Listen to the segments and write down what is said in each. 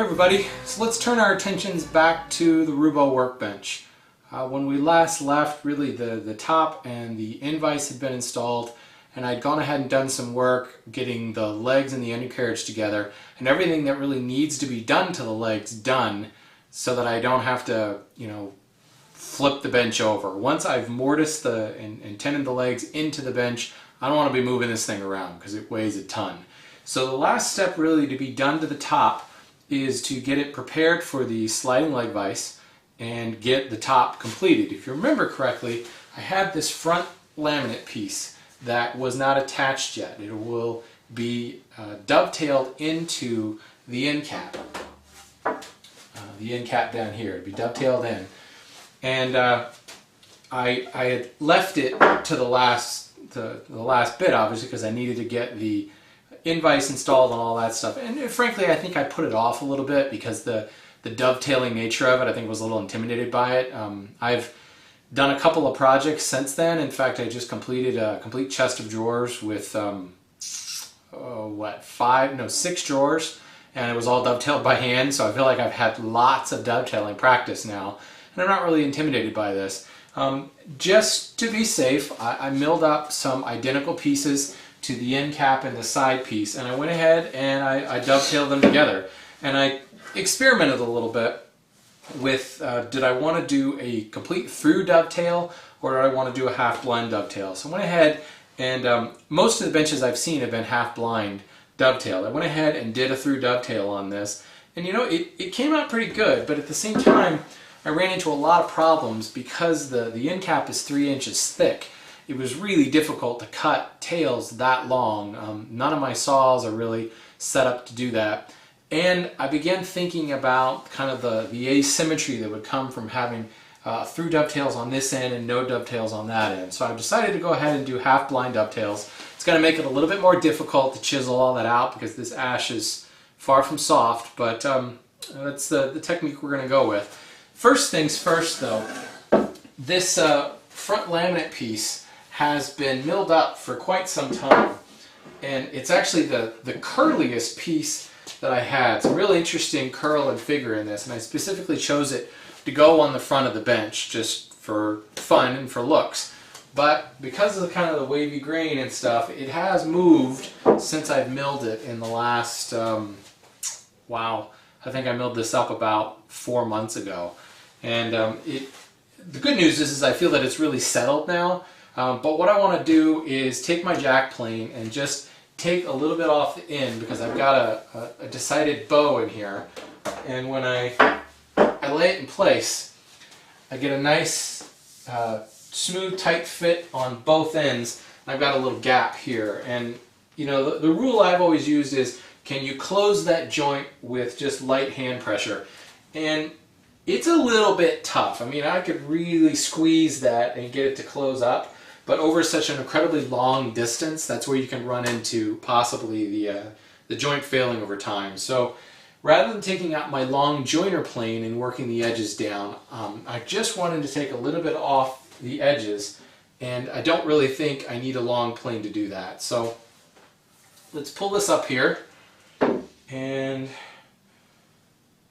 everybody, so let's turn our attentions back to the Roubo workbench. When we last left, really the top and the in-vise had been installed, and I'd gone ahead and done some work getting the legs and the undercarriage together and everything that really needs to be done to the legs done so that I don't have to, flip the bench over. Once I've mortised and tenon the legs into the bench, I don't want to be moving this thing around because it weighs a ton. So the last step really to be done to the top is to get it prepared for the sliding leg vise and get the top completed. If you remember correctly, I had this front laminate piece that was not attached yet. It will be dovetailed into the end cap. The end cap down here, it'll be dovetailed in. And I had left it to the last bit, obviously, because I needed to get the in-vise installed and all that stuff. And frankly, I think I put it off a little bit because the dovetailing nature of it, I think, was a little intimidated by it. I've done a couple of projects since then. In fact, I just completed a complete chest of drawers with 6 drawers, and it was all dovetailed by hand. So I feel like I've had lots of dovetailing practice now, and I'm not really intimidated by this. Just to be safe, I milled up some identical pieces to the end cap and the side piece, and I went ahead and I dovetailed them together. And I experimented a little bit with did I want to do a complete through dovetail or did I want to do a half blind dovetail. So I went ahead and most of the benches I've seen have been half blind dovetailed. I went ahead and did a through dovetail on this, and it came out pretty good, but at the same time I ran into a lot of problems because the end cap is 3 inches thick. It was really difficult to cut tails that long. None of my saws are really set up to do that. And I began thinking about kind of the asymmetry that would come from having through dovetails on this end and no dovetails on that end. So I decided to go ahead and do half blind dovetails. It's going to make it a little bit more difficult to chisel all that out because this ash is far from soft, but that's the technique we're going to go with. First things first though, this front laminate piece has been milled up for quite some time, and it's actually the curliest piece that I had. It's a really interesting curl and figure in this, and I specifically chose it to go on the front of the bench just for fun and for looks. But because of the kind of the wavy grain and stuff, it has moved since I've milled it in the last, I think I milled this up about 4 months ago. And the good news is I feel that it's really settled now. But what I want to do is take my jack plane and just take a little bit off the end because I've got a decided bow in here. And when I lay it in place, I get a nice smooth tight fit on both ends. I've got a little gap here. And the rule I've always used is, can you close that joint with just light hand pressure? And it's a little bit tough. I mean, I could really squeeze that and get it to close up. But over such an incredibly long distance, that's where you can run into possibly the joint failing over time. So rather than taking out my long joiner plane and working the edges down, I just wanted to take a little bit off the edges, and I don't really think I need a long plane to do that. So let's pull this up here and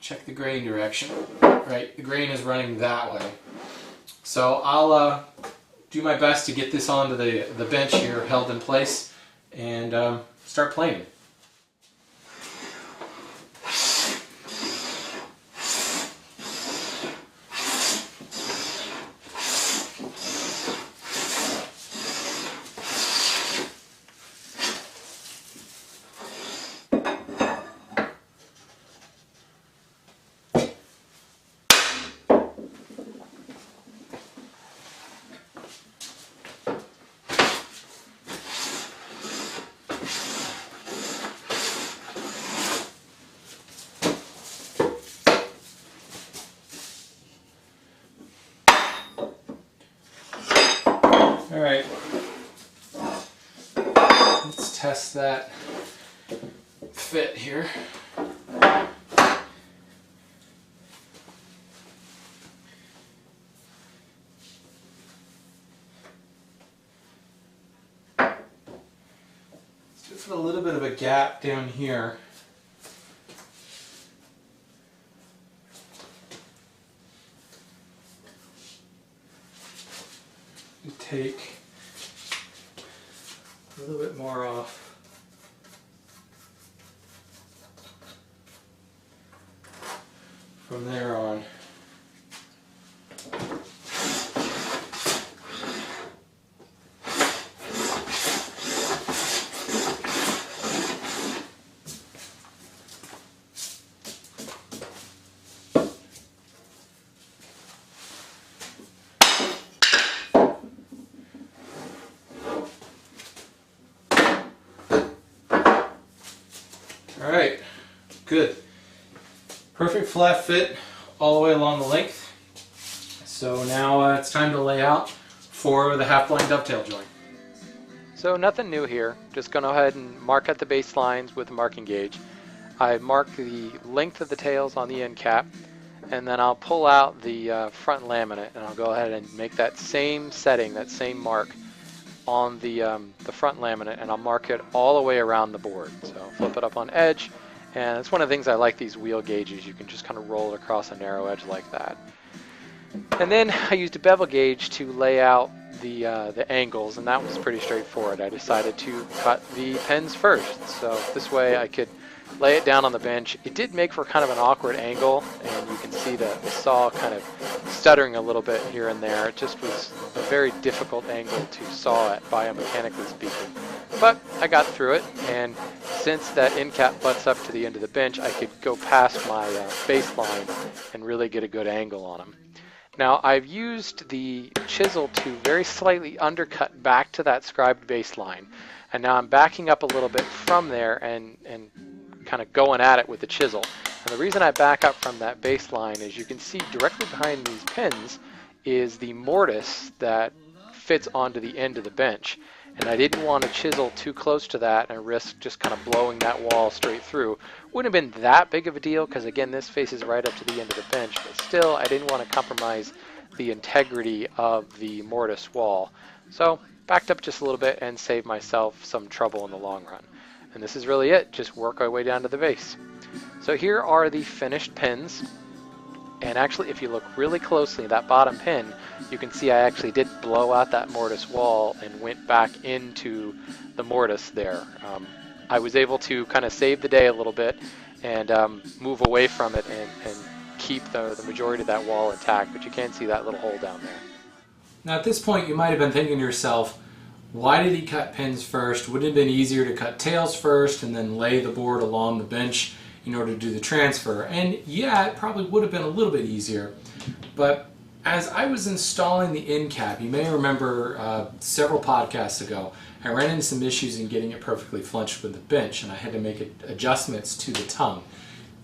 check the grain direction. Right, the grain is running that way. So I'll do my best to get this onto the bench here, held in place, and start planing. Alright, let's test that fit here. Let's just put a little bit of a gap down here. take a little bit more off. From there on. All right, good. Perfect flat fit all the way along the length. So now it's time to lay out for the half-blind dovetail joint. So nothing new here. Just going to go ahead and mark at the base lines with a marking gauge. I mark the length of the tails on the end cap, and then I'll pull out the front laminate, and I'll go ahead and make that same setting, that same mark on the front laminate, and I'll mark it all the way around the board. So flip it up on edge. And it's one of the things I like, these wheel gauges. You can just kind of roll it across a narrow edge like that. And then I used a bevel gauge to lay out the angles, and that was pretty straightforward. I decided to cut the pins first, so this way I could lay it down on the bench. It did make for kind of an awkward angle, and you can see the saw kind of stuttering a little bit here and there. It just was a very difficult angle to saw at, biomechanically speaking. But I got through it, and since that end cap butts up to the end of the bench, I could go past my baseline and really get a good angle on them. Now, I've used the chisel to very slightly undercut back to that scribed baseline, and now I'm backing up a little bit from there and kind of going at it with the chisel. And the reason I back up from that baseline is you can see directly behind these pins is the mortise that fits onto the end of the bench. And I didn't want to chisel too close to that and risk just kind of blowing that wall straight through. Wouldn't have been that big of a deal because, again, this faces right up to the end of the bench, but still I didn't want to compromise the integrity of the mortise wall. So backed up just a little bit and saved myself some trouble in the long run. And this is really it, just work our way down to the base. So here are the finished pins. And actually, if you look really closely at that bottom pin, you can see I actually did blow out that mortise wall and went back into the mortise there. I was able to kind of save the day a little bit and move away from it and keep the majority of that wall intact, but you can see that little hole down there. Now at this point, you might have been thinking to yourself, why did he cut pins first? Wouldn't it have been easier to cut tails first and then lay the board along the bench in order to do the transfer? And yeah, it probably would have been a little bit easier, but as I was installing the end cap, you may remember several podcasts ago, I ran into some issues in getting it perfectly flush with the bench, and I had to make adjustments to the tongue.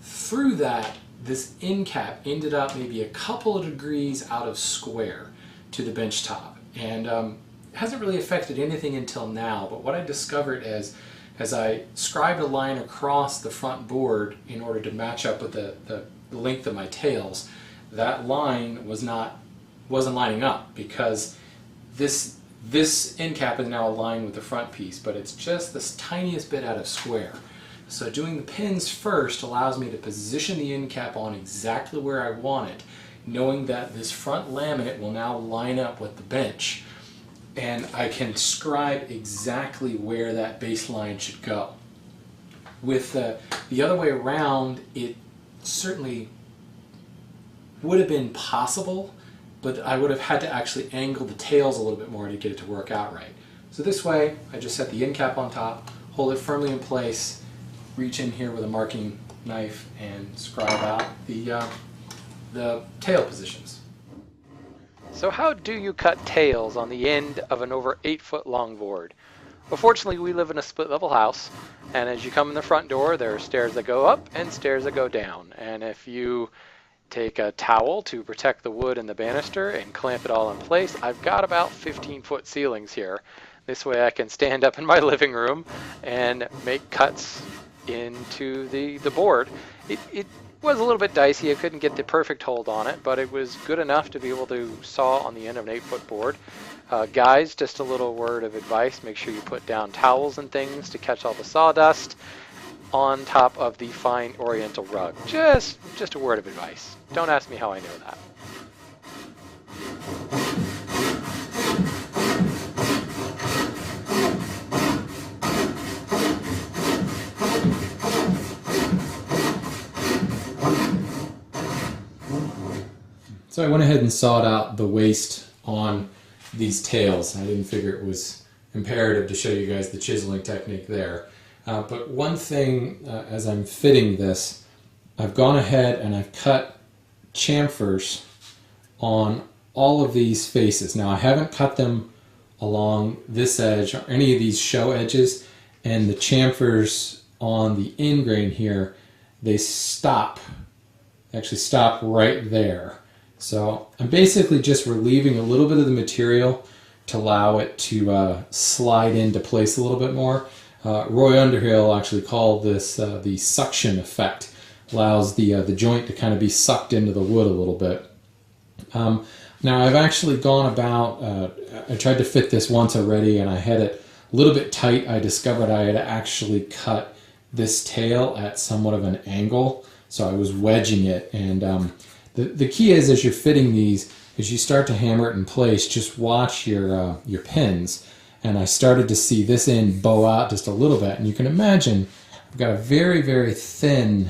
Through that, this end cap ended up maybe a couple of degrees out of square to the bench top, and it hasn't really affected anything until now. But what I discovered is, as I scribed a line across the front board in order to match up with the length of my tails, that line wasn't lining up, because this end cap is now aligned with the front piece, but it's just this tiniest bit out of square. So doing the pins first allows me to position the end cap on exactly where I want it, knowing that this front laminate will now line up with the bench, and I can scribe exactly where that baseline should go. With the other way around, it certainly would have been possible, but I would have had to actually angle the tails a little bit more to get it to work out right. So this way, I just set the end cap on top, hold it firmly in place, reach in here with a marking knife, and scribe out the tail positions. So how do you cut tails on the end of an over 8-foot long board? Well, fortunately, we live in a split level house, and as you come in the front door, there are stairs that go up and stairs that go down. And if you take a towel to protect the wood and the banister and clamp it all in place, I've got about 15-foot ceilings here. This way I can stand up in my living room and make cuts into the board. It was a little bit dicey. I couldn't get the perfect hold on it, but it was good enough to be able to saw on the end of an 8-foot board. Guys, just a little word of advice: make sure you put down towels and things to catch all the sawdust on top of the fine oriental rug. Just a word of advice. Don't ask me how I know that. So I went ahead and sawed out the waist on these tails. I didn't figure it was imperative to show you guys the chiseling technique there. But one thing, as I'm fitting this, I've gone ahead and I've cut chamfers on all of these faces. Now I haven't cut them along this edge or any of these show edges, and the chamfers on the end grain here, they actually stop right there. So I'm basically just relieving a little bit of the material to allow it to slide into place a little bit more. Roy Underhill actually called this the suction effect. Allows the joint to kind of be sucked into the wood a little bit. Now I've actually gone about, I tried to fit this once already and I had it a little bit tight. I discovered I had actually cut this tail at somewhat of an angle, so I was wedging it. And the key is, as you're fitting these, as you start to hammer it in place, just watch your pins. And I started to see this end bow out just a little bit, and you can imagine I've got a very, very thin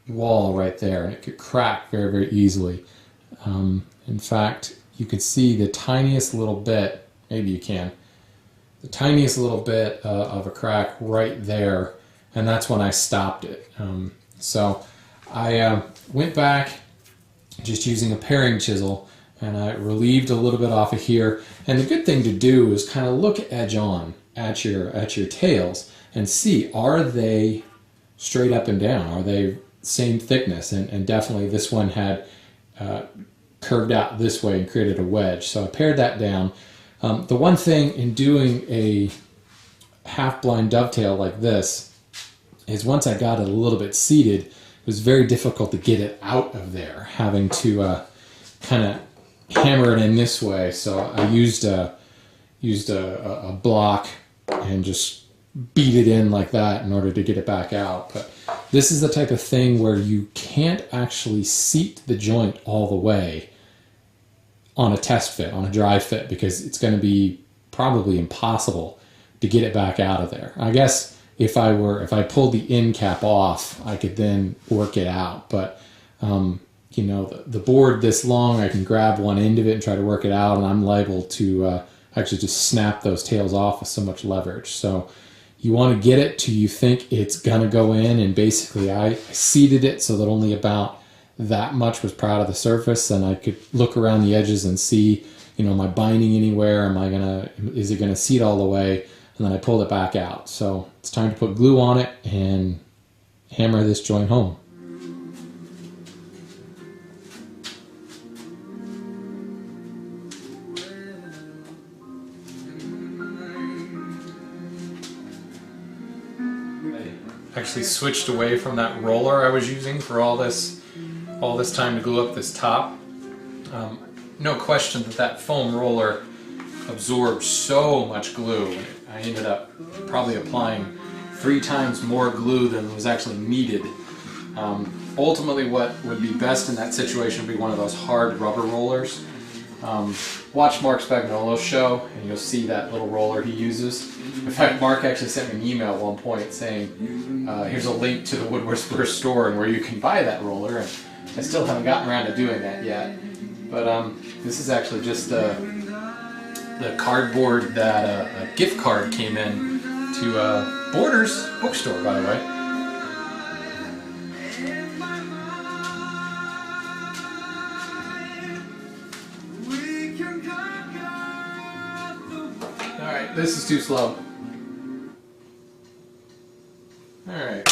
wall right there, and it could crack very, very easily. In fact, you could see the tiniest little bit, maybe you can, the tiniest little bit of a crack right there, and that's when I stopped it. So I went back just using a paring chisel, and I relieved a little bit off of here. And the good thing to do is kind of look edge on at your tails and see, are they straight up and down? Are they same thickness? And definitely this one had curved out this way and created a wedge. So I pared that down. The one thing in doing a half-blind dovetail like this is once I got it a little bit seated, it was very difficult to get it out of there, having to kind of hammer it in this way. So I used a block and just beat it in like that in order to get it back out. But this is the type of thing where you can't actually seat the joint all the way on a test fit, on a dry fit, because it's going to be probably impossible to get it back out of there. I guess if I pulled the end cap off, I could then work it out. But you know, the board this long, I can grab one end of it and try to work it out, and I'm liable to actually just snap those tails off with so much leverage. So you want to get it till you think it's gonna go in, and basically I seated it so that only about that much was proud of the surface, and I could look around the edges and see, you know, am I binding anywhere? Is it gonna seat all the way? And then I pulled it back out. So it's time to put glue on it and hammer this joint home. Actually switched away from that roller I was using for all this time to glue up this top. No question that foam roller absorbed so much glue. I ended up probably applying 3 times more glue than was actually needed. Ultimately, what would be best in that situation would be one of those hard rubber rollers. Watch Mark Spagnolo's show and you'll see that little roller he uses. In fact, Mark actually sent me an email at one point saying, here's a link to the Wood Whisperer store and where you can buy that roller. And I still haven't gotten around to doing that yet. But this is actually just the cardboard that a gift card came in to Borders bookstore, by the way. Alright, this is too slow. Alright,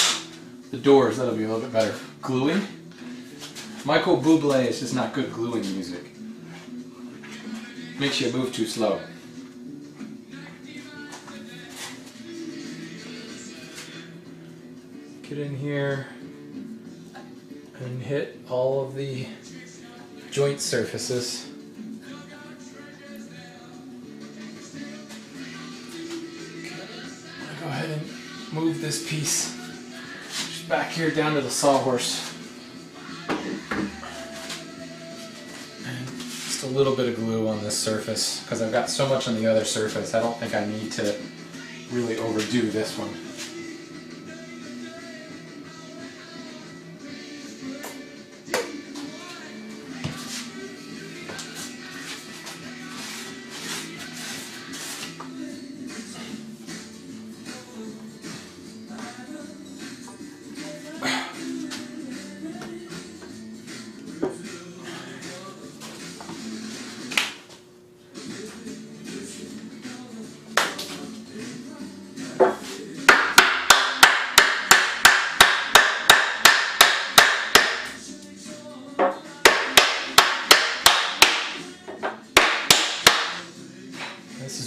the doors, that'll be a little bit better. Gluing. Michael Bublé is just not good gluing music. Makes you move too slow. Get in here and hit all of the joint surfaces. Go ahead and move this piece just back here down to the sawhorse. And just a little bit of glue on this surface because I've got so much on the other surface. I don't think I need to really overdo this one.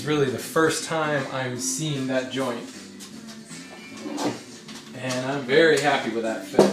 is really the first time I'm seeing that joint. And I'm very happy with that fit.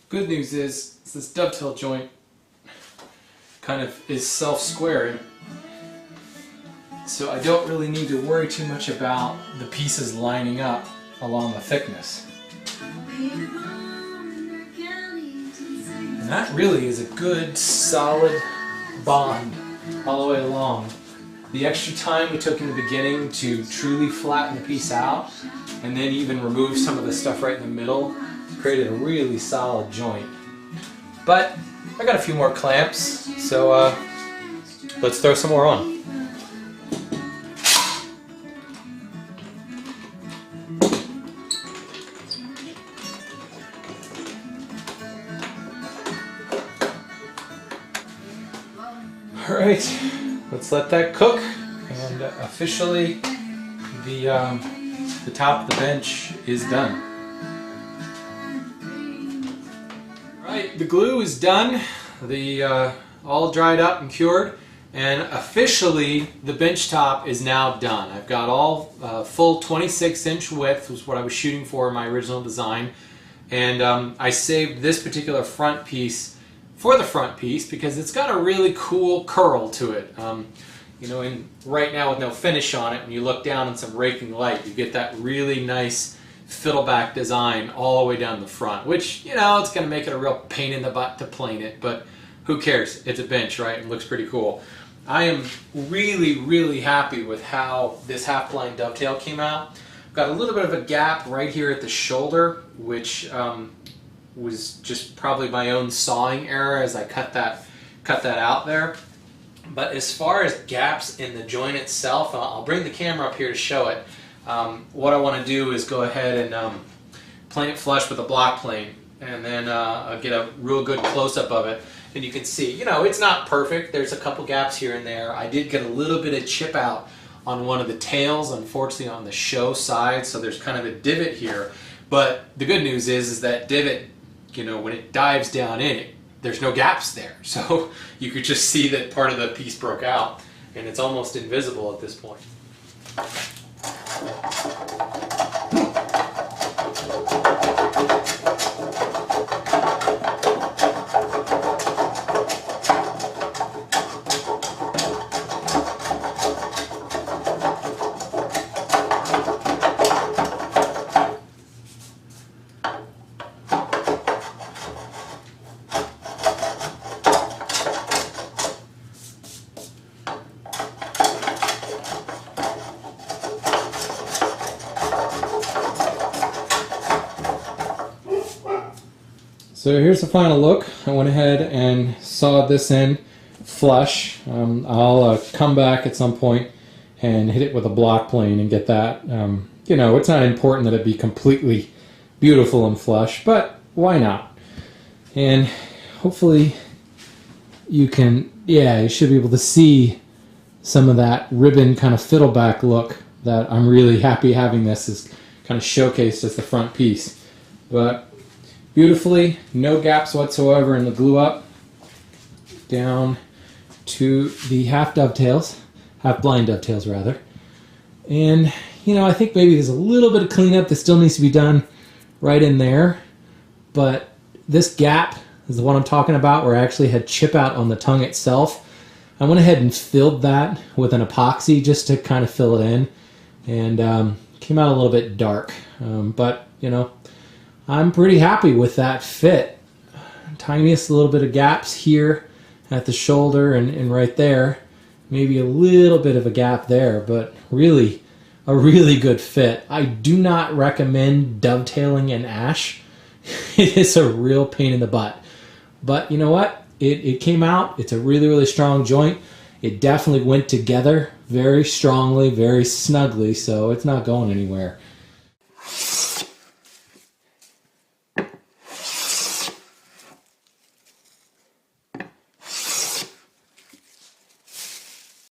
Good news is this dovetail joint kind of is self-squaring, so I don't really need to worry too much about the pieces lining up along the thickness. And that really is a good solid bond all the way along. The extra time we took in the beginning to truly flatten the piece out and then even remove some of the stuff right in the middle created a really solid joint. But I got a few more clamps, so let's throw some more on. Alright, let's let that cook, and officially the top of the bench is done. Alright, the glue is done, all dried up and cured, and officially the bench top is now done. I've got all full 26-inch width was what I was shooting for in my original design, and I saved this particular front piece for the front piece because it's got a really cool curl to it. You know, and right now with no finish on it, when you look down in some raking light, you get that really nice fiddleback design all the way down the front, which, you know, it's going to make it a real pain in the butt to plane it, but who cares? It's a bench, right? It looks pretty cool. I am really, really happy with how this half-blind dovetail came out. I've got a little bit of a gap right here at the shoulder, which was just probably my own sawing error as I cut that out there. But as far as gaps in the joint itself, I'll bring the camera up here to show it. What I want to do is go ahead and plane it flush with a block plane, and then get a real good close-up of it. And you can see, you know, it's not perfect. There's a couple gaps here and there. I did get a little bit of chip out on one of the tails, unfortunately on the show side, so there's kind of a divot here. But the good news is that divot, you know, when it dives down in it, there's no gaps there. So you could just see that part of the piece broke out, and it's almost invisible at this point. So here's the final look. I went ahead and sawed this in flush. I'll come back at some point and hit it with a block plane and get that. You know, it's not important that it be completely beautiful and flush, but why not? And hopefully you can, yeah, you should be able to see some of that ribbon kind of fiddleback look that I'm really happy having this is kind of showcased as the front piece. But beautifully, no gaps whatsoever in the glue up, down to the half blind dovetails rather. And you know, I think maybe there's a little bit of cleanup that still needs to be done right in there, but this gap is the one I'm talking about where I actually had chip out on the tongue itself. I went ahead and filled that with an epoxy just to kind of fill it in, and came out a little bit dark, but you know, I'm pretty happy with that fit. Tiniest little bit of gaps here at the shoulder and right there. Maybe a little bit of a gap there, but really a really good fit. I do not recommend dovetailing in ash. It is a real pain in the butt. But you know what? It came out. It's a really, really strong joint. It definitely went together very strongly, very snugly, so it's not going anywhere.